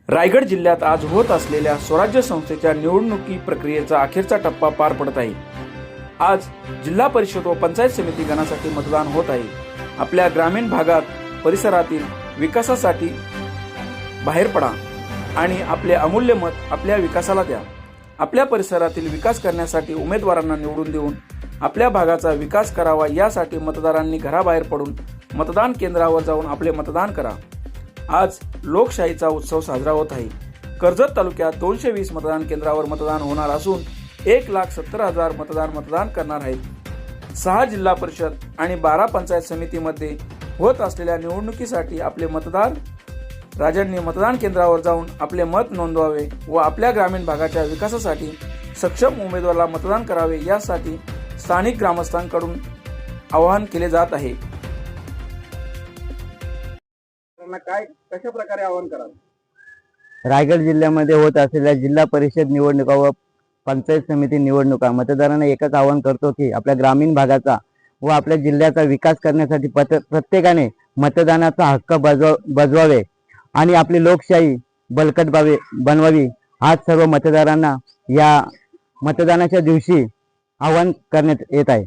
रायगड जिल्ह्यात आज होत असलेल्या स्वराज्य संस्थेच्या निवडणुकी प्रक्रियेचा अखेरचा टप्पा पार पडत आहे। आज जिल्हा परिषद व पंचायत समिती गणासाठी मतदान होत आहे। आपल्या ग्रामीण भागात परिसरातील विकासासाठी बाहेर पडा आणि आपले अमूल्य मत आपल्या विकासाला द्या। आपल्या परिसरातील विकास करण्यासाठी उमेदवारांना निवडून देऊन आपल्या भागाचा विकास करावा, यासाठी मतदारांनी घराबाहेर पडून मतदान केंद्रावर जाऊन आपले मतदान करा। आज लोकशाहीचा उत्सव साजरा होत आहे। कर्जत तालुक्यात 220 मतदान केंद्रावर मतदान होणार असून 1,70,000 मतदान करणार आहेत। 6 जिल्हा परिषद आणि 12 पंचायत समितीमध्ये होत असलेल्या निवडणुकीसाठी आपले मतदार राजांनी मतदान केंद्रावर जाऊन आपले मत नोंदवावे व आपल्या ग्रामीण भागाच्या विकासासाठी सक्षम उमेदवाराला मतदान करावे, यासाठी स्थानिक ग्रामस्थांकडून आवाहन केले जात आहे। काय कशा प्रकारे आवाहन करावे? रायगड जिल्ह्यामध्ये होत असलेल्या जिल्हा परिषद निवडणुका व पंचायत समिती निवडणुका मतदारांना एकच आवाहन करतो की आपल्या ग्रामीण भागाचा व आपल्या जिल्ह्याचा विकास करण्यासाठी प्रत्येकाने मतदानाचा हक्क बजवावे आणि आपली लोकशाही बळकट बनवावी, आज सर्व मतदारांना या मतदानाच्या दिवशी आवाहन करण्यात येत आहे।